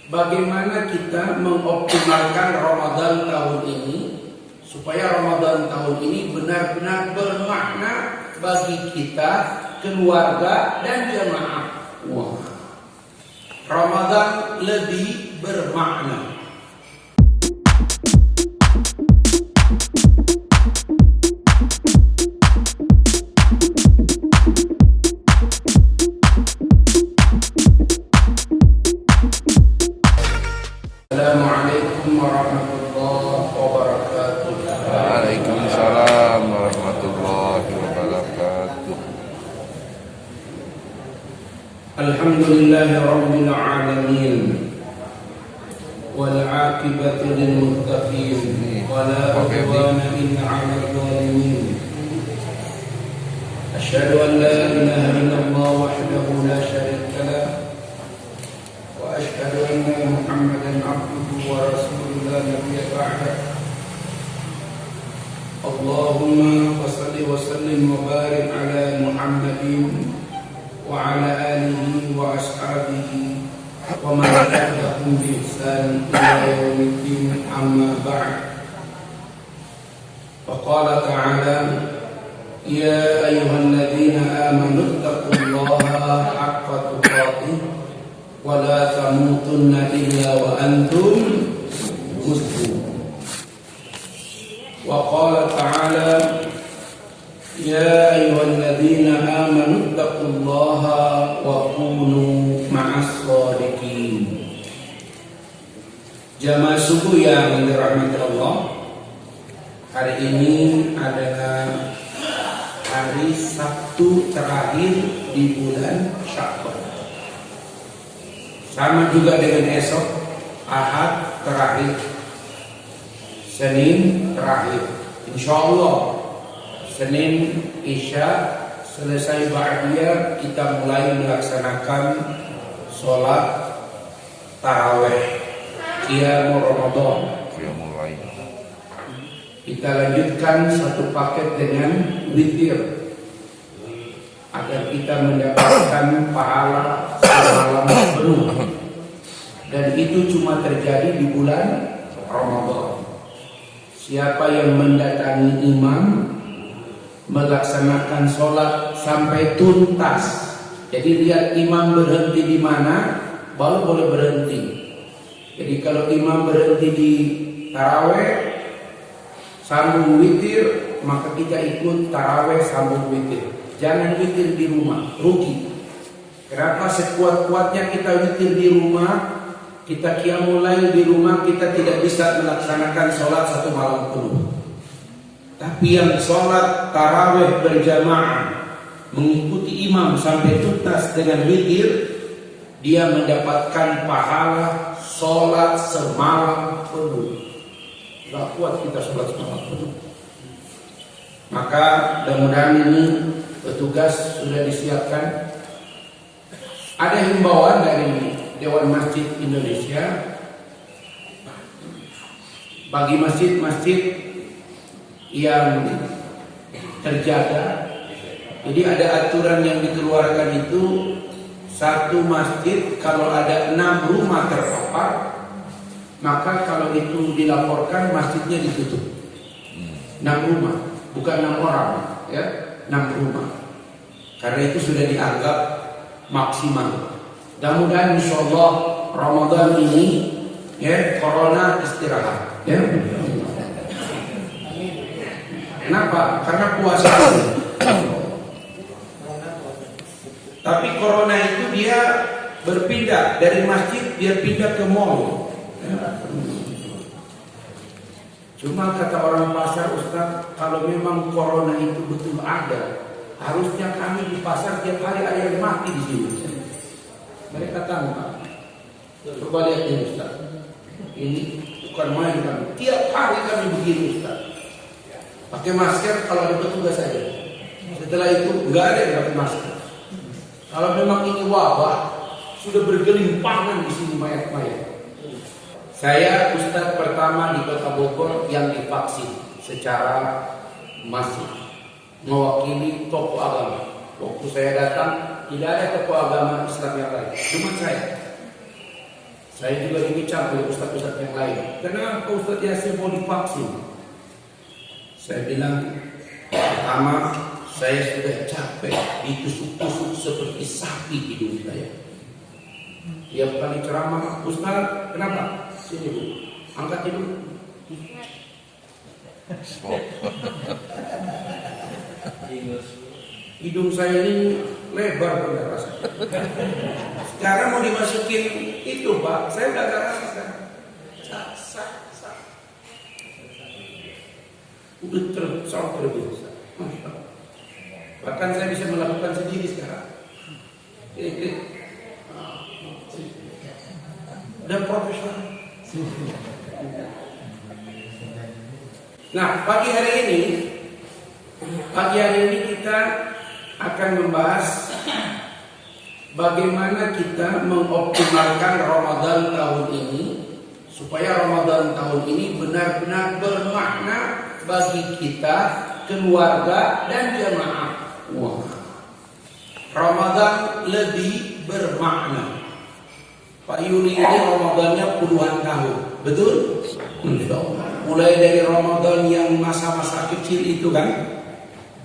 bagaimana kita mengoptimalkan Ramadan tahun ini supaya Ramadan tahun ini benar-benar bermakna bagi kita, keluarga dan jemaah. Wah, Ramadan lebih bermakna. Assalamualaikum warahmatullahi wabarakatuh. Waalaikumsalam warahmatullahi wabarakatuh. Alhamdulillahi rabbil alamin. Wal 'aqibatu lil muttaqin. Wala 'udwana illa 'alal zalimin. Asyhadu an la ilaha illallah wahdahu la syarika lah. وأشهد أن محمدا عبده ورسوله لا نبي بعده. اللهم صل وسلم وبارك على محمد وعلى آله وأصحابه ومن تبعهم بإحسان إلى يوم الدين. أما بعد، فقال تعالى: يا أيها الذين آمنوا اتقوا الله حق تقاته ولا تموتن إلا وأنتم مسلمون. وقال تعالى: يا أيها الذين آمنوا اتقوا الله وكونوا مع الصادقين. Jamaah subuh yang dirahmati Allah, hari ini adalah hari Sabtu terakhir di bulan Sya'ban. Sama juga dengan esok, Ahad terakhir, Senin terakhir. Insyaallah Senin Isya selesai ba'diyah, kita mulai melaksanakan sholat taraweh Qiyamul Ramadan. Kita lanjutkan satu paket dengan witir agar kita mendapatkan pahala semalam penuh, dan itu cuma terjadi di bulan Ramadan. Siapa yang mendatangi imam melaksanakan sholat sampai tuntas, jadi lihat imam berhenti di mana baru boleh berhenti. Jadi kalau imam berhenti di taraweh sambung witir, maka kita ikut taraweh sambung witir. Jangan witir di rumah, rugi. Kenapa? Sekuat-kuatnya kita witir di rumah, kita qiyamul lail di rumah, kita tidak bisa melaksanakan sholat satu malam penuh. Tapi yang sholat taraweh berjamaah, mengikuti imam sampai tuntas dengan witir, dia mendapatkan pahala sholat semalam penuh. Gak kuat kita sholat semalam penuh. Maka mudah-mudahan ini petugas sudah disiapkan. Ada himbauan dari Dewan Masjid Indonesia bagi masjid-masjid yang terjaga. Jadi ada aturan yang dikeluarkan itu, satu masjid kalau ada 6 rumah terpapar, maka kalau itu dilaporkan masjidnya ditutup. 6 rumah, bukan 6 orang, ya, 6 rumah. Karena itu sudah dianggap maksimal. Mudah-mudahan insyaallah Ramadan ini, ya, corona istirahat, ya. Kenapa? Karena puasa. Tapi corona itu dia berpindah dari masjid, dia pindah ke mall. Cuma kata orang pasar, Ustaz, kalau memang corona itu betul ada, harusnya kami di pasar tiap hari ada yang mati di sini. Mereka tangkap. Coba lihat ini, Ustaz. Ini bukan main kami. Tiap hari kami begini, Ustaz. Pakai masker kalau ada petugas saja. Setelah itu nggak ada yang pakai masker. Kalau memang ini wabah, sudah bergelimpangan di sini mayat-mayat. Saya Ustaz pertama di Kota Bogor yang divaksin secara masif, mewakili tokoh agama. Waktu saya datang tidak ada tokoh agama Islam yang lain, cuma saya. Saya juga dikecam oleh ustaz-ustaz yang lain. Kenapa Ustaz Yasir mau divaksin? Saya bilang, pertama, saya sudah capek ditusuk-tusuk seperti sapi hidung saya. Tiap kali ceramah, Ustaz, kenapa? Sini Bu, angkat hidung. Hidung saya ini lebar pada rasa. Sekarang mau dimasukin itu Pak, saya udah gak rasa. Udah terbiasa. Bahkan saya bisa melakukan sendiri sekarang. Udah profesional. Nah, pagi hari ini kita akan membahas bagaimana kita mengoptimalkan Ramadan tahun ini supaya Ramadan tahun ini benar-benar bermakna bagi kita, keluarga dan jamaah. Wah. Ramadan lebih bermakna. Pak Yuli ini Ramadannya puluhan tahun, betul? Mulai dari Ramadan yang masa-masa kecil itu kan.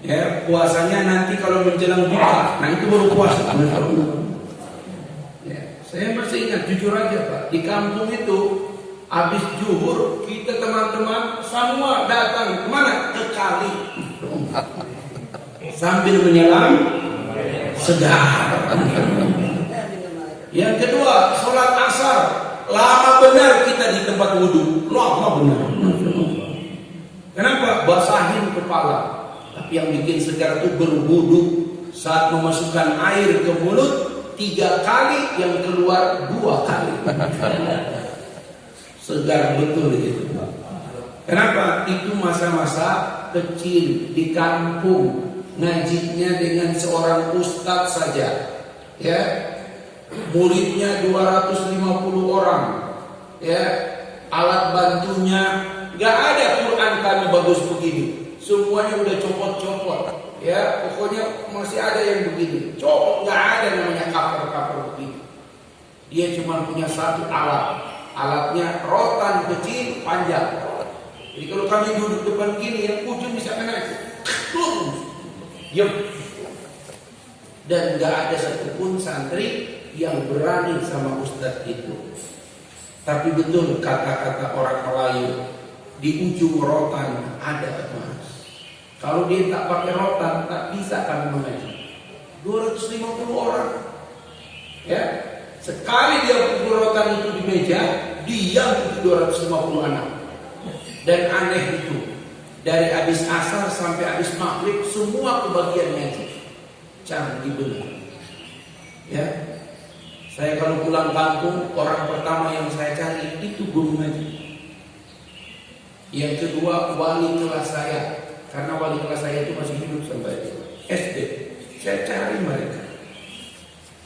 Ya, puasanya nanti kalau menjelang buka, nah itu baru puasa. Ya, saya masih ingat, jujur aja Pak, di kampung itu habis zuhur kita teman-teman semua datang kemana? Ke kali, sambil menyelam segar. Yang kedua, sholat asar lama benar kita di tempat wudhu, lama benar. Kenapa? Basahin kepala. Tapi yang bikin segar itu berwudu saat memasukkan air ke mulut 3 kali, yang keluar 2 kali. Segar betul itu. Kenapa? Itu masa-masa kecil di kampung, ngajinya dengan seorang ustadz saja. Ya, muridnya 250 orang. Ya, alat bantunya nggak ada. Quran kami bagus begini. Semuanya udah copot-copot, ya pokoknya masih ada yang begini, copot, nggak ada namanya cover begini. Dia cuma punya satu alatnya rotan kecil panjang. Jadi kalau kami duduk depan gini, yang ujung bisa kena itu, dan nggak ada satupun santri yang berani sama ustadz itu. Tapi betul kata-kata orang Melayu, di ujung rotan ada emas. Kalau dia tak pakai rotan, tak bisa kami mengaji. 250 orang. Ya, sekali dia pukul rotan itu di meja, diam itu 250 anak. Dan aneh itu, dari habis asar sampai habis maghrib semua kebagian ngaji. Canggih benar. Ya, saya kalau pulang kampung, orang pertama yang saya cari itu guru ngaji. Yang kedua wali kelas saya. Karena wali kelas saya itu masih hidup sampai SD. Saya cari mereka.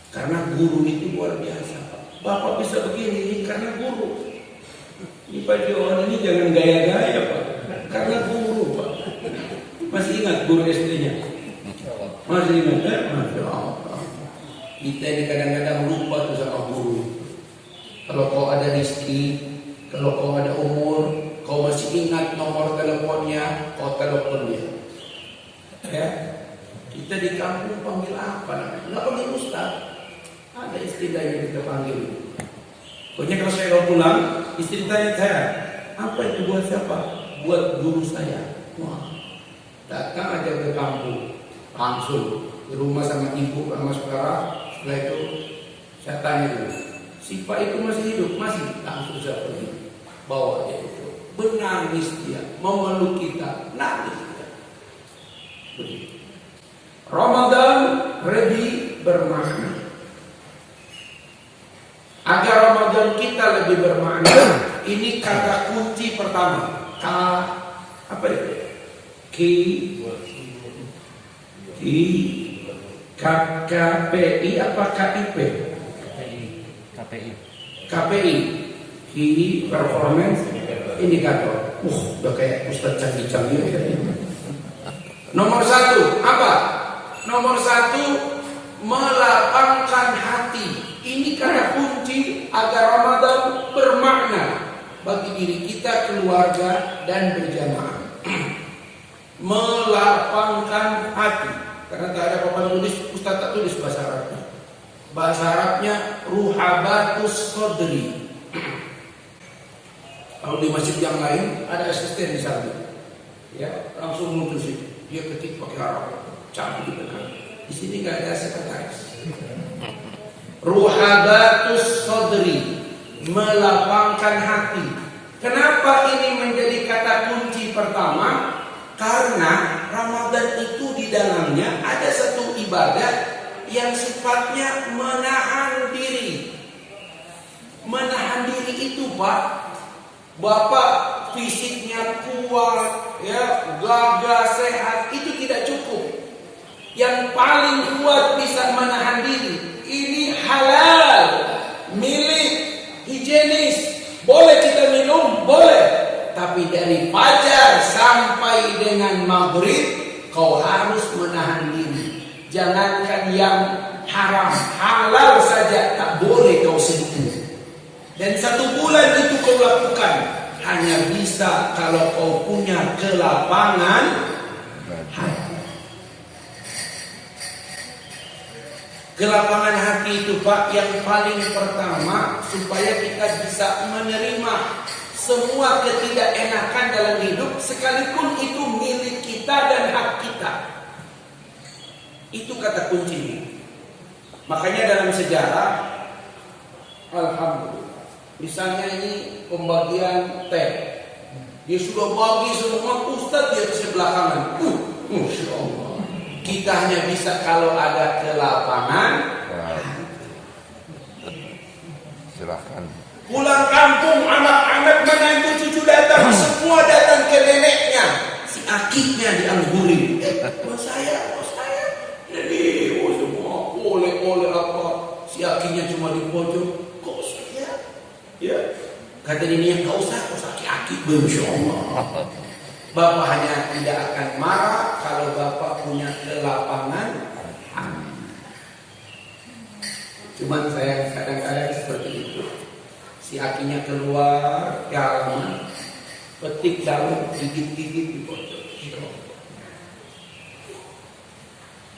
Karena guru itu luar biasa. Bapak bisa begini ini karena guru. Ini Pak Johan ini jangan gaya-gaya Pak. Karena guru Pak. Masih ingat guru SD-nya? Masih ingat kan? Masya Allah. Kita ini kadang-kadang lupa tuh sama guru. Kalau kau ada rezeki, kalau kau ada umur, kau masih ingat nomor teleponnya, kau telepon dia. Ya, kita di kampung panggil apa namanya? Nggak panggil ustaz. Ada istilahnya kita panggil. Pokoknya kalau saya mau pulang, istri tanya saya, apa itu buat siapa? Buat guru saya. Wah, datang aja ke kampung, langsung di rumah sama ibu sama saudara. Setelah itu saya tanya dulu, si Pak itu masih hidup? Masih? Langsung saya pergi, bawa dia itu. Menangis dia, memeluk kita, nangis dia. Begitu. Ramadan lebih bermakna. Agar Ramadan kita lebih bermakna, ini kata kunci pertama. Apa itu? KPI apa KIP? KPI. Key Performance Indicator. Udah kayak Ustaz canggih-canggih. Nomor 1 apa? Nomor 1 melapangkan hati. Ini kata kunci agar Ramadan bermakna bagi diri kita, keluarga, dan berjamaah. Melapangkan hati. Karena tak ada papan tulis, Ustaz tak tulis bahasa Arabnya. Bahasa Arabnya ruhabatus sodri. Kalau di masjid yang lain ada asisten di sana, ya langsung mutus itu. Dia ketik pakai Arab, cantik benar. Di sini nggak ada sekretaris. Ruhabatus sodri, melapangkan hati. Kenapa ini menjadi kata kunci pertama? Karena Ramadan itu di dalamnya ada satu ibadah yang sifatnya menahan diri. Menahan diri itu, Pak, Bapak fisiknya kuat, ya, gagah, sehat, itu tidak cukup. Yang paling kuat bisa menahan diri. Ini halal, milik, higienis. Boleh kita minum, boleh. Tapi dari fajar sampai dengan maghrib, kau harus menahan diri. Jangankan yang haram, halal saja tak boleh kau sentuh. Dan 1 bulan itu kau lakukan hanya bisa kalau kau punya kelapangan hati. Kelapangan hati itu, Pak, yang paling pertama supaya kita bisa menerima semua ketidakenakan dalam hidup, sekalipun itu milik kita dan hak kita. Itu kata kuncinya. Makanya dalam sejarah, alhamdulillah, misalnya ini pembagian teh, dia sudah bagi semua, Ustaz dia di sebelah kanan. Masya Allah. Kita hanya bisa kalau ada kelapangan. Silahkan. Pulang kampung, anak-anak menantu cucu datang, semua datang ke neneknya. Si akiknya dianggurin. Bos saya. Jadi, semua oleh apa? Si akiknya cuma di pojok. Kok saya? Ya. Kata dia, enggak usah, aki-aki, Masya Allah. Bapak hanya tidak akan marah kalau Bapak punya kelapangan hati. Cuman saya kadang-kadang seperti itu. Si akinya keluar ke halaman, petik daun, gigit-gigit di pojok.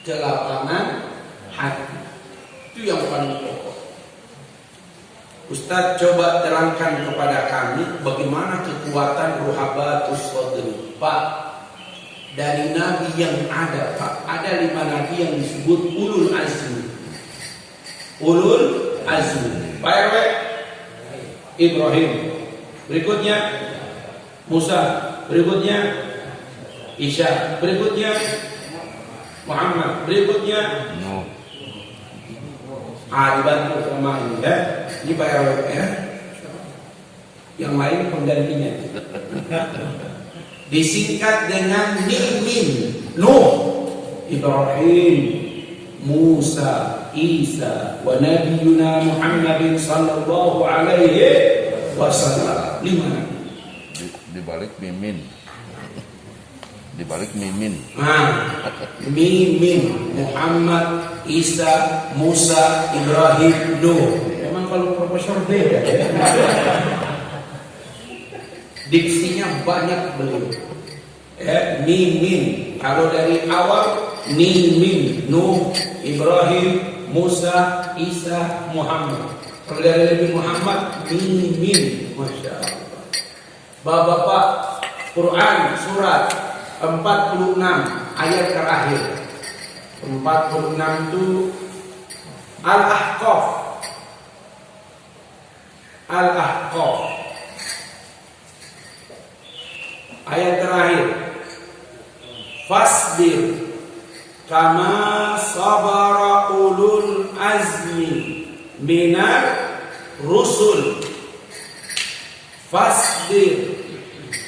Kelapangan hati itu yang paling pokok. Ustaz coba terangkan kepada kami bagaimana kekuatan ruhabatus sodri. Pak, dari nabi yang ada, Pak, ada 5 nabi yang disebut ulul azmi. Ulul azmi. Pak RW, Ibrahim, berikutnya Musa, berikutnya Isa, berikutnya Muhammad, berikutnya dibantu sama ini, ya. Ini Pak RW, ya. Yang lain penggantinya. Disingkat dengan Nimin, Nuh, Ibrahim, Musa, Isa, wa nabiyuna Muhammadin sallallahu alaihi wasallam. 5. Dibalik mimin. Dibalik mimin. Mimin, Muhammad, Isa, Musa, Ibrahim, Nuh. Memang kalau profesor beda, ya. Diksinya banyak beliau. Mimin. Kalau dari awal Nimin, Nuh, Ibrahim, Musa, Isa, Muhammad. Kalau dari Nabi Muhammad, Mimin. Masya Allah. Bapak, Quran surat 46 ayat terakhir. 46 itu Al-Ahqaf. Al-Ahqaf. Ayat terakhir. Fasbir kama sabara ulul azmi minar rusul. Fasbir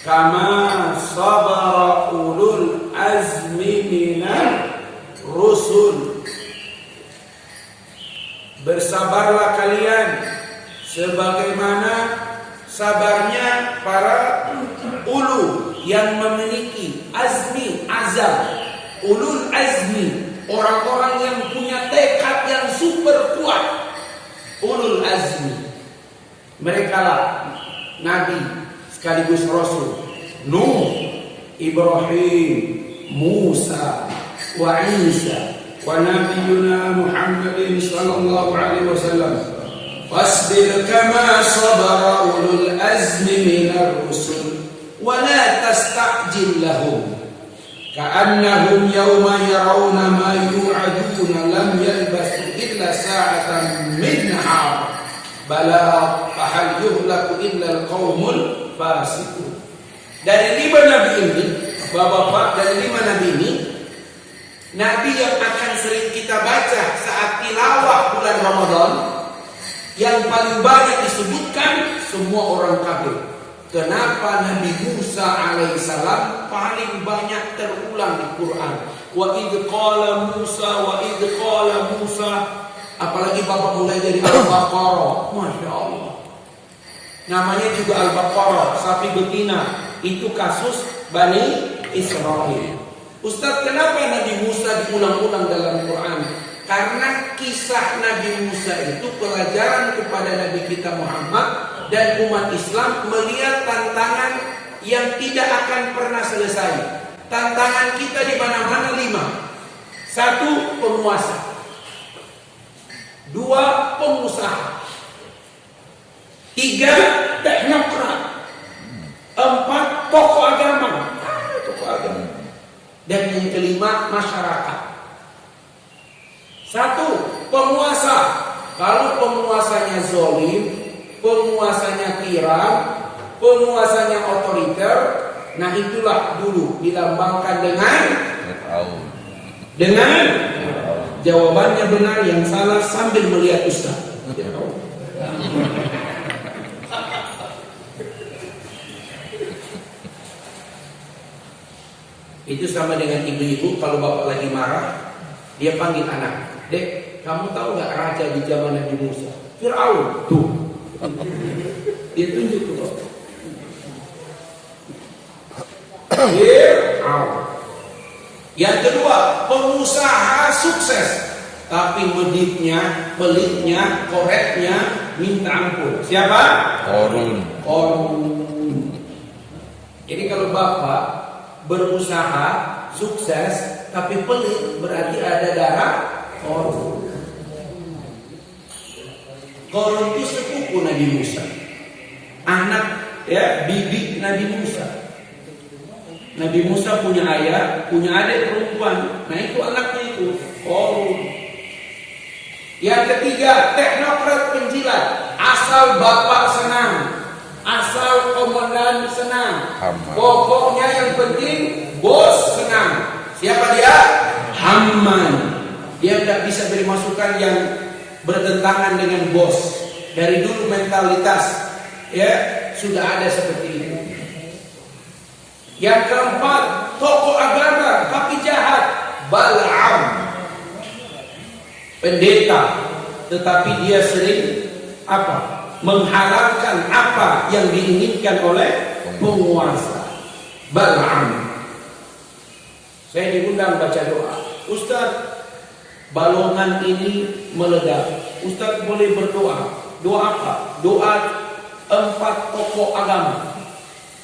kama sabara ulul azmi minar rusul. Bersabarlah kalian sebagaimana sabarnya para ulu yang memiliki azmi, azam, ulul azmi, orang-orang yang punya tekad yang super kuat. ulul azmi. Mereka lah Nabi sekaligus Rasul. Nuh, Ibrahim, Musa, wa Isa, wa Nabiyuna Muhammadin sallallahu alaihi wasallam. Wasbir kama sabara ulul azmi minar rusul, wa la tasta'jil lahum. Ka'annahum yawma yarawna ma yu'aduna lam yalbasu illa sa'atan min nahar balagh fahal yuhlaku illa al-qaumul fasiqun. Dari 5 nabi ini, Bapak-bapak, dari 5 nabi ini, nabi yang akan sering kita baca saat tilawah bulan Ramadan, yang paling banyak disebutkan semua orang kafir. Kenapa Nabi Musa alaihissalam paling banyak terulang di Quran? Wa idh qala Musa. Apalagi Bapak mulai dari Al-Baqarah. Masya Allah. Namanya juga Al-Baqarah, sapi betina. Itu kasus Bani Israel. Ustaz, kenapa Nabi Musa diulang-ulang dalam Quran? Karena kisah Nabi Musa itu pelajaran kepada Nabi kita Muhammad dan umat Islam melihat tantangan yang tidak akan pernah selesai. Tantangan kita di mana-mana 5. 1, penguasa. 2, pengusaha. 3, teknokrat. 4, tokoh agama. Dan yang kelima, masyarakat. 1, penguasa. Kalau penguasanya zalim, penguasanya tiran, penguasanya otoriter, nah itulah dulu dilambangkan dengan jawabannya benar, yang salah sambil melihat ustaz. Itu sama dengan ibu-ibu kalau bapak lagi marah, dia panggil anak, "Dek, kamu tahu nggak raja di zaman Nabi Musa? Fir'aun." Tuh. Dia tunjuk tuh. Yang kedua, pengusaha sukses, tapi meditnya, pelitnya, koreknya minta ampun. Siapa? Korun. Jadi kalau bapak berusaha sukses tapi pelit, berarti ada darah korun. Korun itu sepupu Nabi Musa, anak bibi Nabi Musa. Nabi Musa punya ayah, punya adik perempuan. Nah itu anaknya itu Korun. Yang ketiga, teknokrat penjilat. Asal bapak senang, asal komandan senang, pokoknya yang penting bos senang. Siapa dia? Haman. Dia tidak bisa beri masukan yang bertentangan dengan bos. Dari dulu mentalitas sudah ada seperti itu. Yang keempat, tokoh agama tapi jahat. Balaam, pendeta, tetapi dia sering menghalalkan apa yang diinginkan oleh penguasa. Balaam. Saya diundang baca doa. Ustaz, balongan ini meledak. Ustaz boleh berdoa. Doa apa? Doa 4 tokoh agama.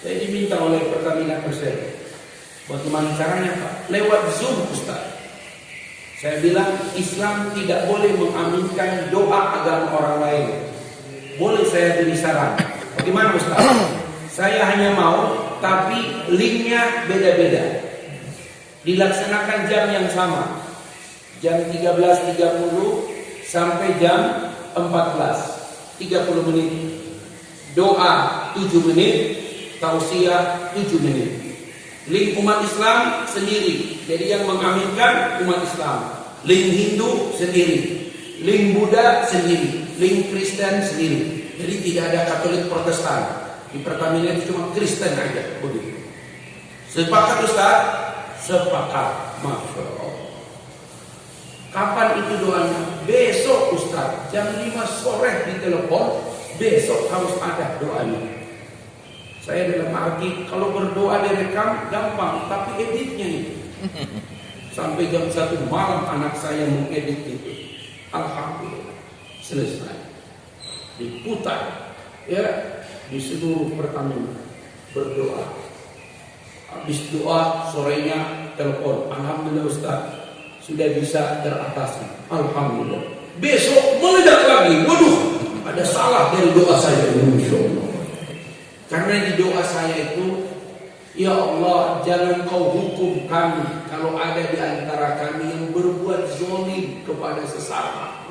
Saya diminta oleh Pertamina Persero. Bagaimana caranya Pak? Lewat Zoom Ustaz. Saya bilang Islam tidak boleh mengaminkan doa agama orang lain. Boleh saya beri saran? Bagaimana Ustaz? Saya hanya mau, tapi linknya beda-beda. Dilaksanakan jam yang sama. Jam 13.30 sampai jam 14. 30 menit. Doa 7 menit. Tausiah 7 menit. Link umat Islam sendiri. Jadi yang mengaminkan umat Islam. Link Hindu sendiri. Link Buddha sendiri. Link Kristen sendiri. Jadi tidak ada Katolik Protestan. Di Pertamina itu cuma Kristen aja. Begitu. Sepakat Ustaz? Sepakat. Masya Allah. Kapan itu doanya? Besok Ustaz. Jam 5 sore di telepon. Besok harus ada doanya. Saya dalam arti kalau berdoa direkam gampang, tapi editnya itu. Sampai jam 1 malam anak saya mengedit itu. Alhamdulillah selesai. diputar ya di seluruh Pertamina, berdoa. Habis doa sorenya telepon, alhamdulillah Ustaz sudah bisa teratasi, alhamdulillah. Besok meledak lagi, waduh ada salah dari doa saya, insya Allah. Karena di doa saya itu, ya Allah jangan kau hukum kami kalau ada di antara kami yang berbuat zalim kepada sesama.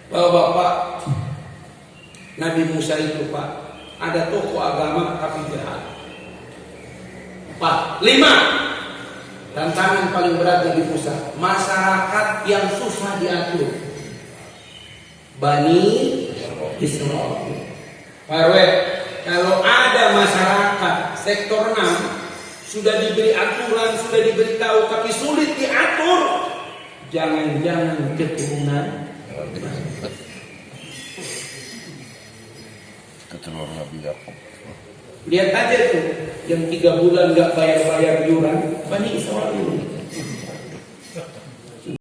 Bapak-bapak, Nabi Musa itu Pak, ada tokoh agama tapi jahat. 5. Tantangan paling berat Nabi Musa, masyarakat yang susah diatur. Bani Israel. Pak RW, kalau ada masyarakat sektor 6 sudah diberi aturan, sudah diberitahu tapi sulit diatur, jangan-jangan keturunan Nabi Yakub. Lihat aja tuh yang 3 bulan nggak bayar iuran, Bani Israel.